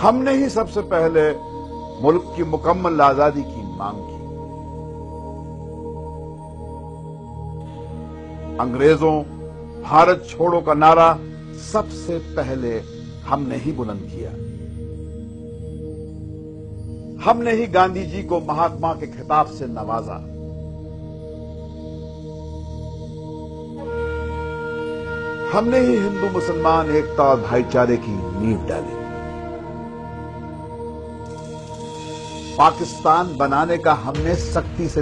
ہم نے ہی سب سے پہلے ملک کی مکمل آزادی کی مانگ کی۔ انگریزوں بھارت چھوڑو کا نعرہ سب سے پہلے ہم نے ہی بلند کیا۔ ہم نے ہی گاندھی جی کو مہاتما کے خطاب سے نوازا۔ ہم نے ہی ہندو مسلمان ایکتا اور بھائی چارے کی نیو ڈالی۔ پاکستان بنانے کا ہم نے سختی سے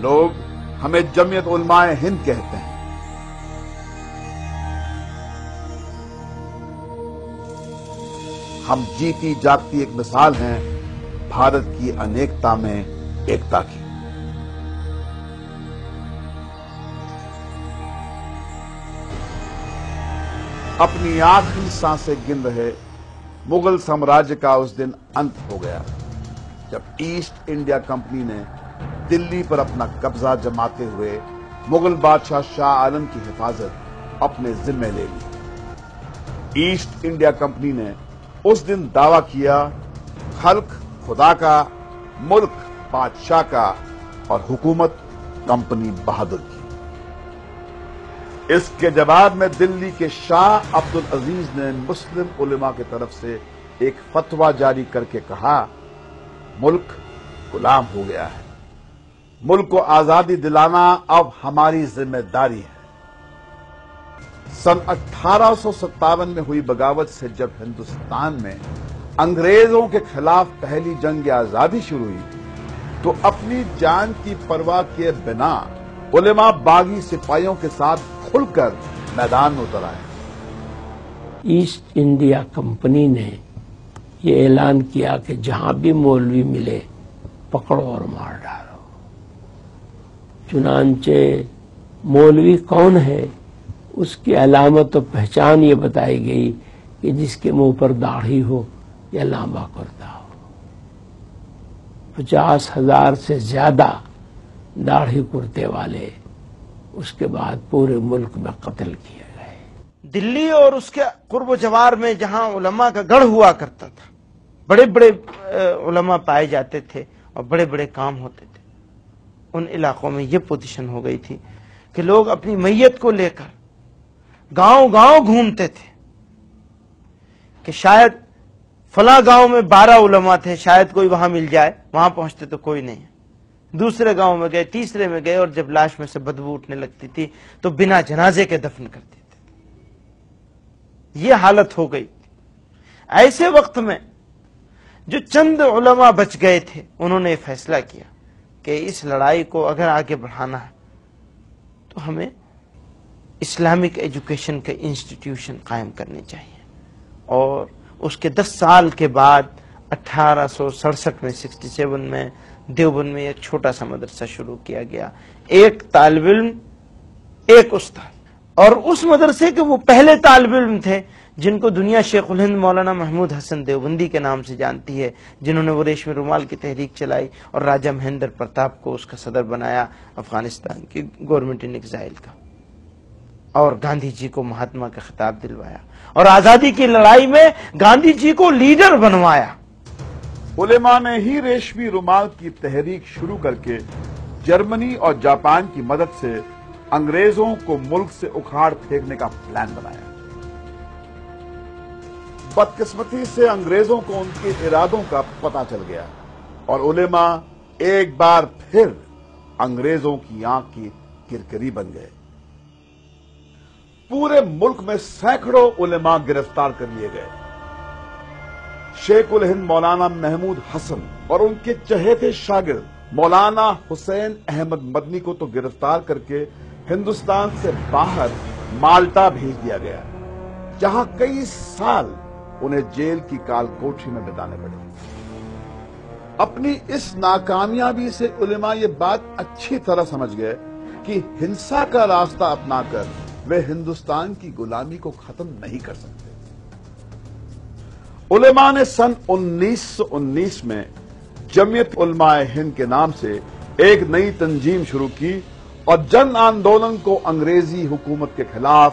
لوگ ہمیں جمعیت علماء ہند کہتے ہیں۔ ہم جیتی جاگتی ایک مثال ہیں بھارت کی انیکتا میں ایکتا کی۔ اپنی آخری سانسیں گن رہے مغل سامراجیہ کا اس دن انت ہو گیا جب ایسٹ انڈیا کمپنی نے دلی پر اپنا قبضہ جماتے ہوئے مغل بادشاہ شاہ عالم کی حفاظت اپنے ذمے لے لی۔ ایسٹ انڈیا کمپنی نے اس دن دعویٰ کیا خلق خدا کا، ملک بادشاہ کا اور حکومت کمپنی بہادر کی۔ اس کے جواب میں دلی کے شاہ عبد العزیز نے مسلم علماء کی طرف سے ایک فتویٰ جاری کر کے کہا ملک غلام ہو گیا ہے، ملک کو آزادی دلانا اب ہماری ذمہ داری ہے۔ سن 1857 میں ہوئی بغاوت سے جب ہندوستان میں انگریزوں کے خلاف پہلی جنگ آزادی شروع ہوئی تو اپنی جان کی پرواہ کیے بنا علماء باغی سپاہیوں کے ساتھ کھل کر میدان میں اتر آئے۔ ایسٹ انڈیا کمپنی نے یہ اعلان کیا کہ جہاں بھی مولوی ملے پکڑو اور مار ڈالو۔ چنانچہ مولوی کون ہے اس کی علامت و پہچان یہ بتائی گئی کہ جس کے منہ پر داڑھی ہو یا لمبا کرتا ہو۔ 50,000 سے زیادہ داڑھی کرتے والے اس کے بعد پورے ملک میں قتل کیے گئے۔ دلی اور اس کے قرب و جوار میں جہاں علماء کا گڑھ ہوا کرتا تھا، بڑے بڑے علماء پائے جاتے تھے اور بڑے بڑے کام ہوتے تھے، ان علاقوں میں یہ پوزیشن ہو گئی تھی کہ لوگ اپنی میت کو لے کر گاؤں گاؤں گھومتے تھے کہ شاید فلاں گاؤں میں 12 علماء تھے، شاید کوئی وہاں مل جائے۔ وہاں پہنچتے تو کوئی نہیں، دوسرے گاؤں میں گئے، تیسرے میں گئے، اور جب لاش میں سے بدبو اٹھنے لگتی تھی تو بنا جنازے کے دفن کرتے تھے۔ یہ حالت ہو گئی۔ ایسے وقت میں جو چند علماء بچ گئے تھے انہوں نے فیصلہ کیا کہ اس لڑائی کو اگر آگے بڑھانا ہے تو ہمیں اسلامک ایجوکیشن کے انسٹیٹیوشن قائم کرنے چاہیے۔ اور اس کے 10 سال کے بعد 1867 میں 67 میں دیوبند میں ایک چھوٹا سا مدرسہ شروع کیا گیا، ایک طالب علم ایک استاد، اور اس مدرسے کے وہ پہلے طالب علم تھے جن کو دنیا شیخ الہند مولانا محمود حسن دیوبندی کے نام سے جانتی ہے، جنہوں نے وہ ریشمی رومال کی تحریک چلائی اور راجہ مہندر پرتاپ کو اس کا صدر بنایا افغانستان کی گورنمنٹ ان ایگزائل کا، اور گاندھی جی کو مہاتما کا خطاب دلوایا اور آزادی کی لڑائی میں گاندھی جی کو لیڈر بنوایا۔ علماء نے ہی ریشمی رومال کی تحریک شروع کر کے جرمنی اور جاپان کی مدد سے انگریزوں کو ملک سے اکھاڑ پھینکنے کا پلان بنایا۔ بدقسمتی سے انگریزوں کو ان کے ارادوں کا پتہ چل گیا اور علماء ایک بار پھر انگریزوں کی آنکھ کی کرکری بن گئے۔ پورے ملک میں سینکڑوں علماء گرفتار کر لیے گئے۔ شیخ الہند مولانا محمود حسن اور ان کے چہیتے شاگرد مولانا حسین احمد مدنی کو تو گرفتار کر کے ہندوستان سے باہر مالٹا بھیج دیا گیا، جہاں کئی سال انہیں جیل کی کال کوٹھی میں بتانے پڑے۔ اپنی اس ناکامیابی سے علماء یہ بات اچھی طرح سمجھ گئے کہ ہنسا کا راستہ اپنا کر وہ ہندوستان کی غلامی کو ختم نہیں کر سکتے۔ علماء نے سن 1919 میں جمعیت علماء ہند کے نام سے ایک نئی تنظیم شروع کی اور جن آندولن کو انگریزی حکومت کے خلاف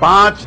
5